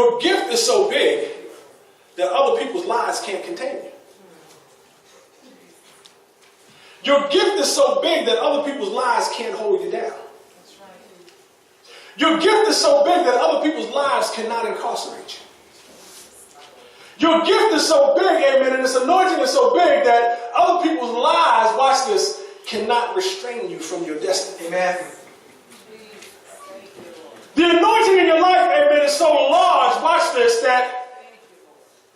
Your gift is so big that other people's lives can't contain you. Your gift is so big that other people's lives can't hold you down. Your gift is so big that other people's lives cannot incarcerate you. Your gift is so big, amen, and this anointing is so big that other people's lives, watch this, cannot restrain you from your destiny. Amen. The anointing in your life, amen, is so large, watch this, that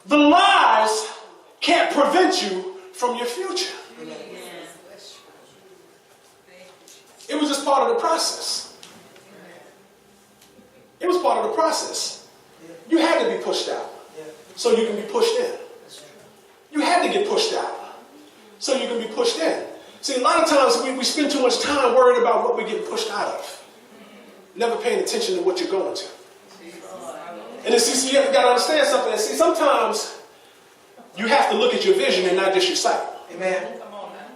the lies can't prevent you from your future. Amen. It was just part of the process. It was part of the process. You had to be pushed out so you can be pushed in. You had to get pushed out so you can be pushed in. See, a lot of times we spend too much time worried about what we're getting pushed out of, never paying attention to what you're going to. And then, see, you got to understand something. And see, sometimes you have to look at your vision and not just your sight. Amen. Come on now.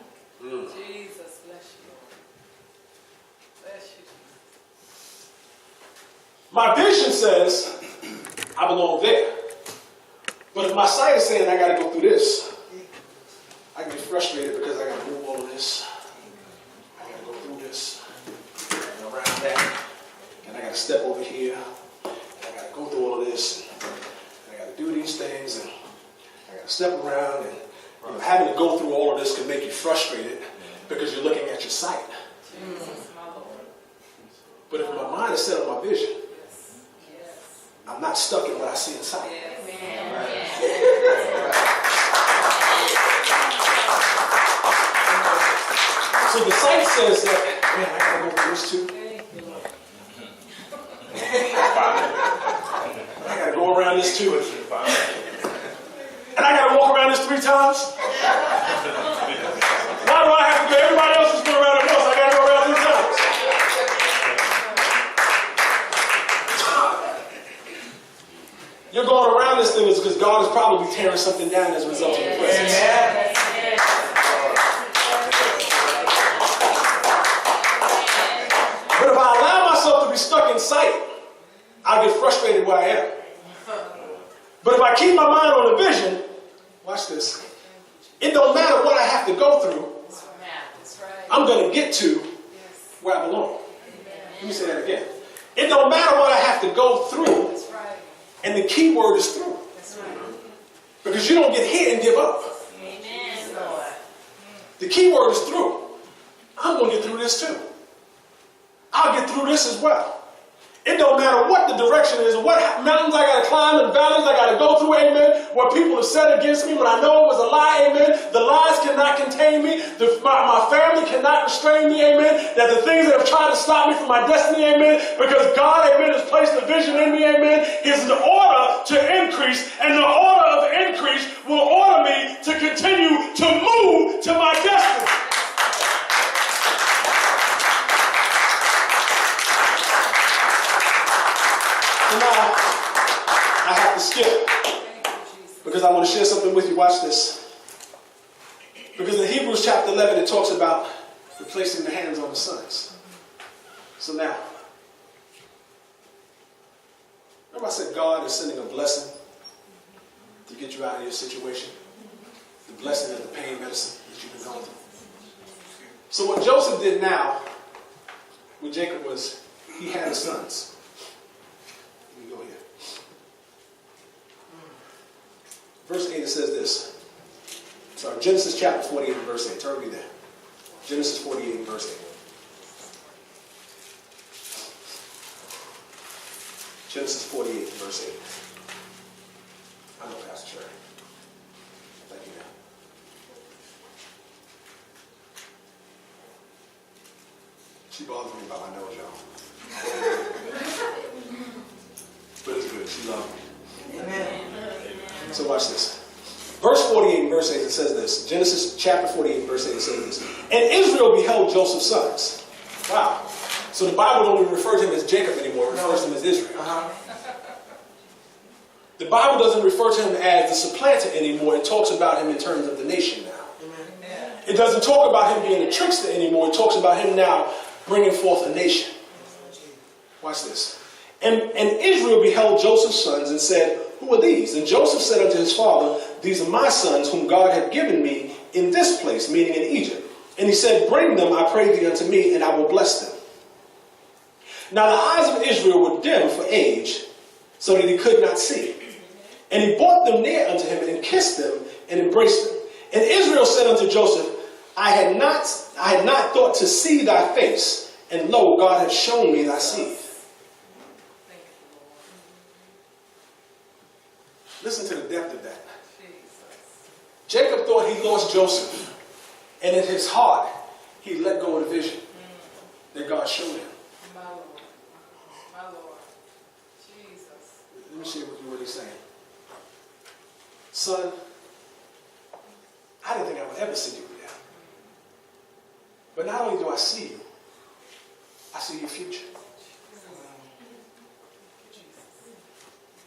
Jesus, bless you. Bless you. My vision says I belong there. But if my sight is saying I got to go through this, I get frustrated because I got to move all of this. I got to go through this and around that. And I got to step over here. And I got to go through all of this. And I got to do these things. And I got to step around. And you know, having to go through all of this can make you frustrated because you're looking at your sight. Jesus, my Lord. But if my mind is set on my vision, I'm not stuck in what I see in sight. So the sight says that, man, I gotta go through this too. I gotta go around this too. And I gotta walk around this 3 times. Why do I have to go? Everybody else is going around it once. I gotta go around 3 times. You're going around this thing because God is probably tearing something down as a result of your presence. Amen. But if I allow myself to be stuck in sight, I'll get frustrated where I am. But if I keep my mind on the vision, watch this, it don't matter what I have to go through, I'm going to get to where I belong. Let me say that again. It don't matter what I have to go through, and the key word is through. Because you don't get hit and give up. The key word is through. I'm going to get through this too. I'll get through this as well. It don't matter what the direction is, what mountains I got to climb and valleys I got to go through, amen. What people have said against me when I know it was a lie, amen. The lies cannot contain me. My family cannot restrain me, amen. That the things that have tried to stop me from my destiny, amen. Because God, amen, has placed a vision in me, amen. Is the order to increase, and the order of increase will order me to continue to move to my destiny. So now, I have to skip because I want to share something with you. Watch this. Because in Hebrews chapter 11, it talks about replacing the hands on the sons. So now, remember I said God is sending a blessing to get you out of your situation? The blessing of the pain medicine that you've been going through. So what Joseph did now with Jacob was he had his sons. Verse 8, it says this. Sorry, Genesis chapter 48 and verse 8. Turn me there. Genesis 48 and verse 8. Genesis 48 and verse 8. I know Pastor Sherry. Thank you, man. She bothers me about my nose, y'all. But it's good. She loves me. Amen. So watch this. Verse 48 and verse 8, it says this. Genesis chapter 48 and verse 8, it says this. And Israel beheld Joseph's sons. Wow. So the Bible don't even refer to him as Jacob anymore. It refers to him as Israel. The Bible doesn't refer to him as the supplanter anymore. It talks about him in terms of the nation now. It doesn't talk about him being a trickster anymore. It talks about him now bringing forth a nation. Watch this. And Israel beheld Joseph's sons and said, who are these? And Joseph said unto his father, these are my sons whom God hath given me in this place, meaning in Egypt. And he said, bring them, I pray thee, unto me, and I will bless them. Now the eyes of Israel were dim for age, so that he could not see. And he brought them near unto him, and kissed them, and embraced them. And Israel said unto Joseph, I had not thought to see thy face, and lo, God hath shown me thy seed. Listen to the depth of that. Jacob thought he lost Joseph, and in his heart, he let go of the vision that God showed him. My Lord. My Lord. Jesus. Let me share with you what he's saying. Son, I didn't think I would ever see you again. But not only do I see you, I see your future.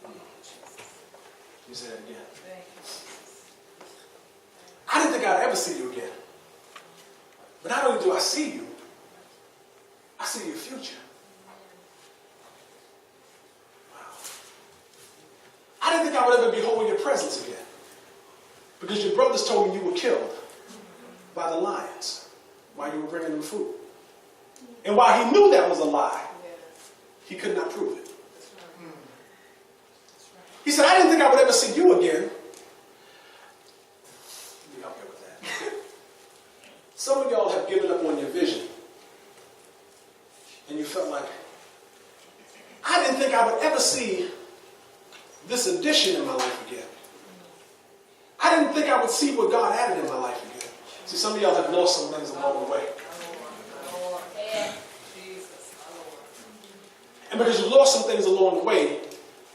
Let me say that again. I didn't think I'd ever see you again. But not only do I see you, I see your future. Wow. I didn't think I would ever behold your presence again. Because your brothers told me you were killed by the lions while you were bringing them food. And while he knew that was a lie, he could not prove it. He said, I didn't think I would ever see you again. Let me help you with that. Some of y'all have given up on your vision. And you felt like, I didn't think I would ever see this addition in my life again. I didn't think I would see what God added in my life again. See, some of y'all have lost some things along the way. And because you lost some things along the way,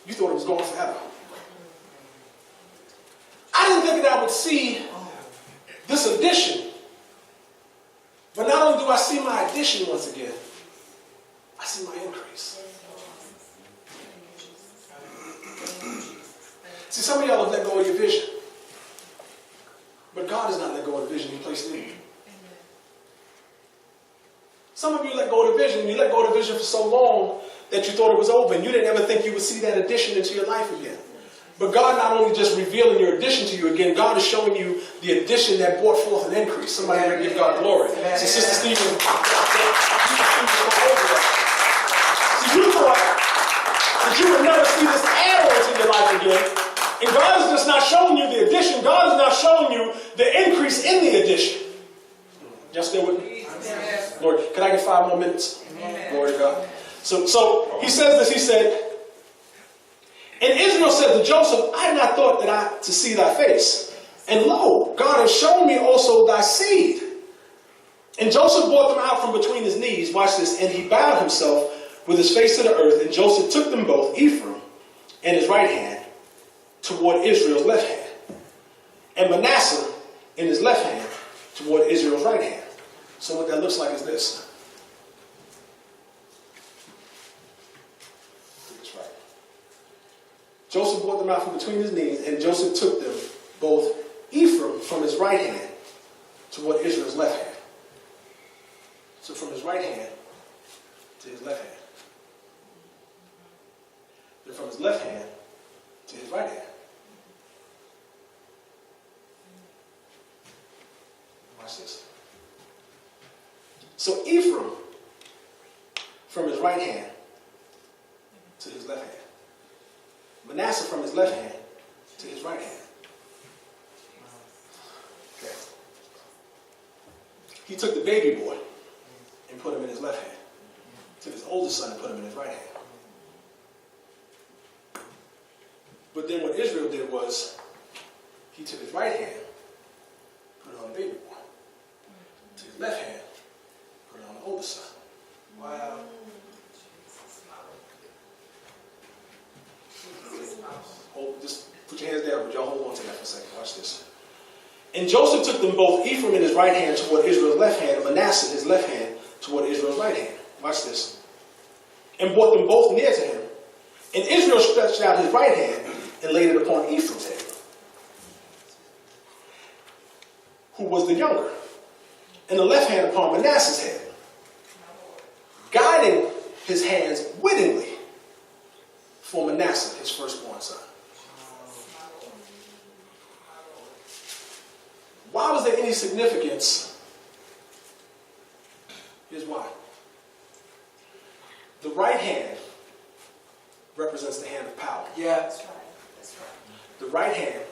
you thought it was going forever. I didn't think that I would see this addition. But not only do I see my addition once again, I see my increase. See, some of y'all have let go of your vision. But God has not let go of the vision he placed in you. Some of you let go of the vision. You let go of the vision for so long that you thought it was over, and you didn't ever think you would see that addition into your life again. But God not only just revealing your addition to you again, God is showing you the addition that brought forth an increase. Somebody may give God glory. See, Sister Stephen, See, you thought that you would never see this add-on to your life again. And God is just not showing you the addition. God is not showing you the increase in the addition. Y'all still with me? Lord, can I get 5 more minutes? Glory to God. So he says this, he said, and Israel said to Joseph, I had not thought that to see thy face. And lo, God has shown me also thy seed. And Joseph brought them out from between his knees. Watch this. And he bowed himself with his face to the earth. And Joseph took them both, Ephraim and his right hand, toward Israel's left hand. And Manasseh in his left hand, toward Israel's right hand. So what that looks like is this. Joseph brought them out from between his knees, and Joseph took them, both Ephraim from his right hand toward Israel's left hand. So from his right hand to his left hand. Then from his left hand to his right hand. Watch this. So Ephraim from his right hand to his left hand. Manasseh from his left hand to his right hand. Okay. He took the baby boy and put him in his left hand. Took his oldest son and put him in his right hand. But then what Israel did was, he took his right hand, put it on the baby boy. Took his left hand, put it on the oldest son. Wow. Just put your hands down, but y'all hold on to that for a second. Watch this. And Joseph took them both, Ephraim in his right hand toward Israel's left hand, and Manasseh in his left hand toward Israel's right hand. Watch this. And brought them both near to him. And Israel stretched out his right hand and laid it upon Ephraim's head, who was the younger, and the left hand upon Manasseh's head, guiding his hands wittingly on, son. Why was there any significance? Here's why. The right hand represents the hand of power. Yeah. That's right. That's right. The right hand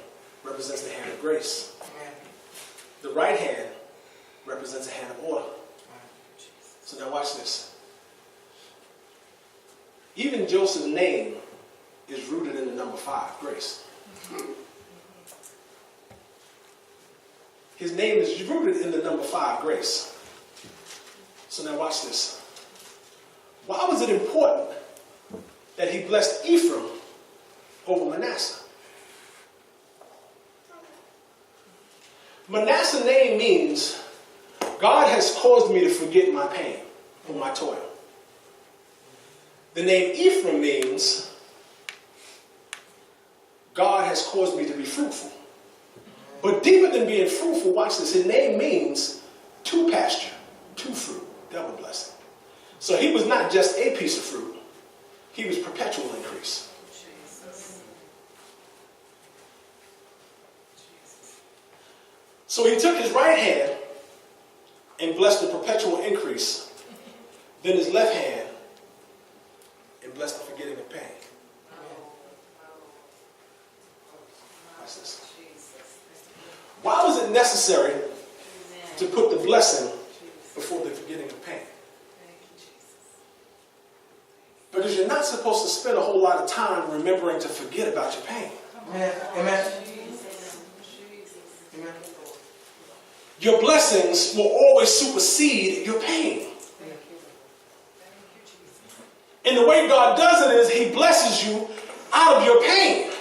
represents the hand of grace. Amen. The right hand represents a hand of order. So now watch this. Even Joseph's name is rooted in the number 5, grace. His name is rooted in the number 5, grace. So now watch this. Why was it important that he blessed Ephraim over Manasseh? Manasseh's name means God has caused me to forget my pain or my toil. The name Ephraim means God has caused me to be fruitful. But deeper than being fruitful, watch this, his name means to pasture, to fruit, double blessing. So he was not just a piece of fruit, he was perpetual increase. Jesus. So he took his right hand and blessed the perpetual increase, then his left hand and blessed the forgetting of pain. Watch this. Why was it necessary to put the blessing before the forgetting of pain? Because you're not supposed to spend a whole lot of time remembering to forget about your pain. Amen. Amen. Amen. Your blessings will always supersede your pain. And the way God does it is he blesses you out of your pain.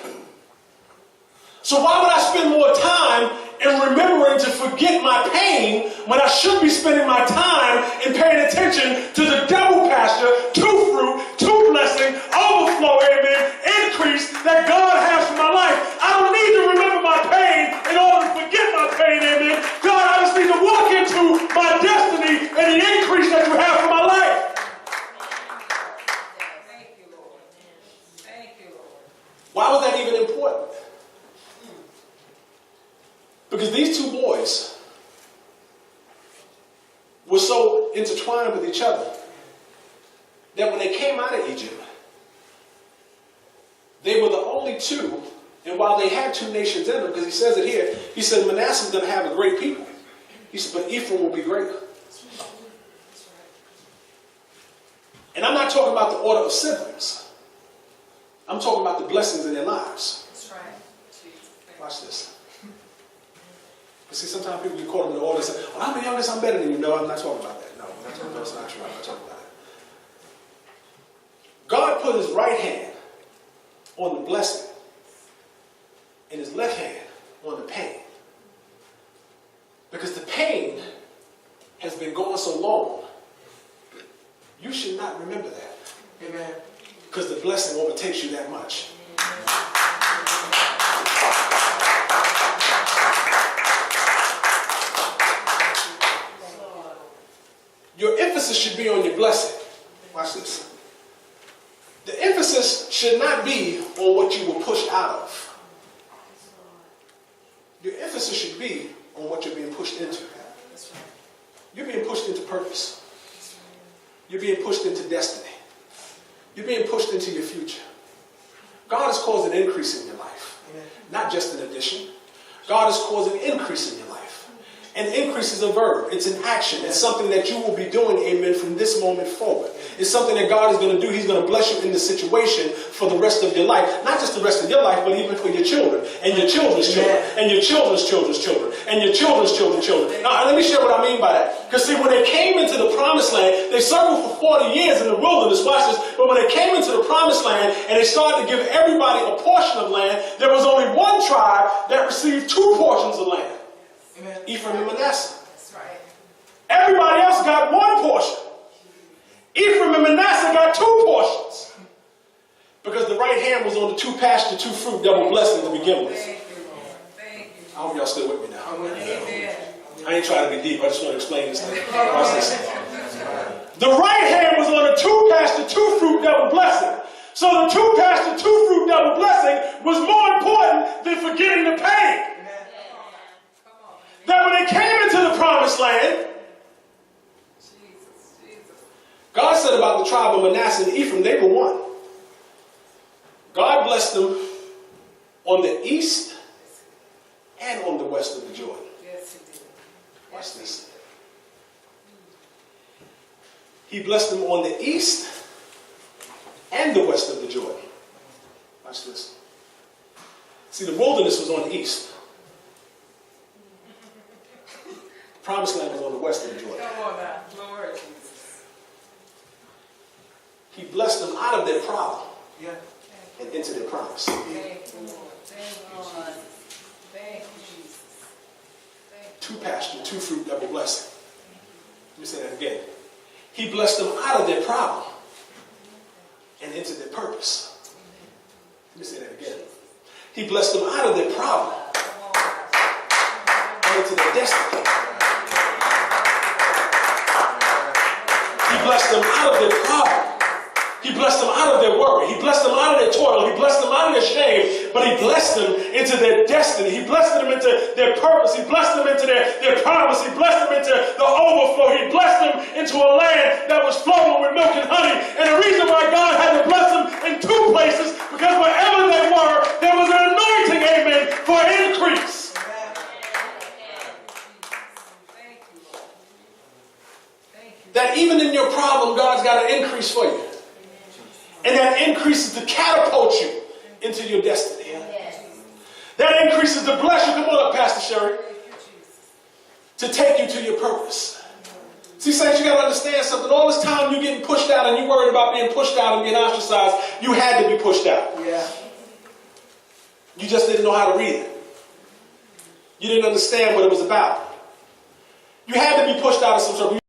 So why would I spend more time in remembering to forget my pain when I should be spending my time in paying attention to the double pasture, to fruit, to blessing, overflow, amen, increase that God has for my life? I don't need to remember my pain in order to forget my pain, amen. God, I just need to walk into my destiny and the increase that you have for my life. Thank you, Lord. Thank you, Lord. Why was that even important? Because these two boys were so intertwined with each other that when they came out of Egypt, they were the only two, and while they had two nations in them, because he says it here, he said Manasseh is going to have a great people. He said, but Ephraim will be greater. And I'm not talking about the order of siblings. I'm talking about the blessings in their lives. That's right. Jesus. Watch this. But see, sometimes people get caught in the order and say, well, I'm the youngest, I'm better than you. No, I'm not talking about that. No, that's not true. I'm not talking about it. God put his right hand on the blessing and his left hand on the pain. Because the pain has been going so long, you should not remember that. Amen. Because the blessing overtakes you that much. Your emphasis should be on your blessing. Watch this. The emphasis should not be on what you were pushed out of. Your emphasis should be on what you're being pushed into. You're being pushed into purpose. You're being pushed into destiny. You're being pushed into your future. God has caused an increase in your life. Not just an addition. God is causing increase in your life. And increase is a verb. It's an action. It's something that you will be doing, amen, from this moment forward. It's something that God is going to do. He's going to bless you in the situation for the rest of your life. Not just the rest of your life, but even for your children. And your children's children. And your children's children's children. And your children's children's children. Now, let me share what I mean by that. Because see, when they came into the promised land, they served for 40 years in the wilderness. Watch this. But when they came into the promised land and they started to give everybody a portion of land, there was only one tribe that received 2 portions of land. Amen. Ephraim and Manasseh. That's right. Everybody else got 1 portion. Ephraim and Manasseh got 2 portions. Because the right hand was on the 2 pasture, 2 fruit, double blessing to begin with. Thank you, Lord. Thank you. I hope y'all still with me now. Amen. I ain't trying to be deep. I just want to explain this thing. Watch this. The right hand was on the 2 pasture, 2 fruit, double blessing. So the two-fruit double blessing was more important than forgetting the pain. That when they came into the promised land, God said about the tribe of Manasseh and Ephraim, they were one. God blessed them on the east and on the west of the Jordan. Yes, he did. Watch this. He blessed them on the east and the west of the Jordan. Watch this. See, the wilderness was on the east. The promised land was on the west of the Jordan. Come on now. Lord Jesus. He blessed them out of their problem Yeah. and into their promise. Thank you, Lord. Thank you, Jesus. Thank you, Jesus. Thank you. Two pasture, two fruit, double blessing. Let me say that again. He blessed them out of their problem and into their purpose. Let me say that again. He blessed them out of their problem and into their destiny. He blessed them out of their problem. He blessed them out of their worry. He blessed them out of their toil. He blessed them out of their shame. But he blessed them into their destiny. He blessed them into their purpose. He blessed them into their promise. He blessed them into the overflow. He blessed them into a land that was flowing with milk and honey. And the reason why God had to bless them in two places, because wherever they were, there was an anointing, amen, for increase. Thank you, Lord. Thank you. That even in your problem, God's got an increase for you. And that increases to catapult you into your destiny. That increases to bless you. Come on up, Pastor Sherry. To take you to your purpose. See, saints, you got to understand something. All this time you're getting pushed out and you're worried about being pushed out and being ostracized, you had to be pushed out. Yeah. You just didn't know how to read it. You didn't understand what it was about. You had to be pushed out of some sort of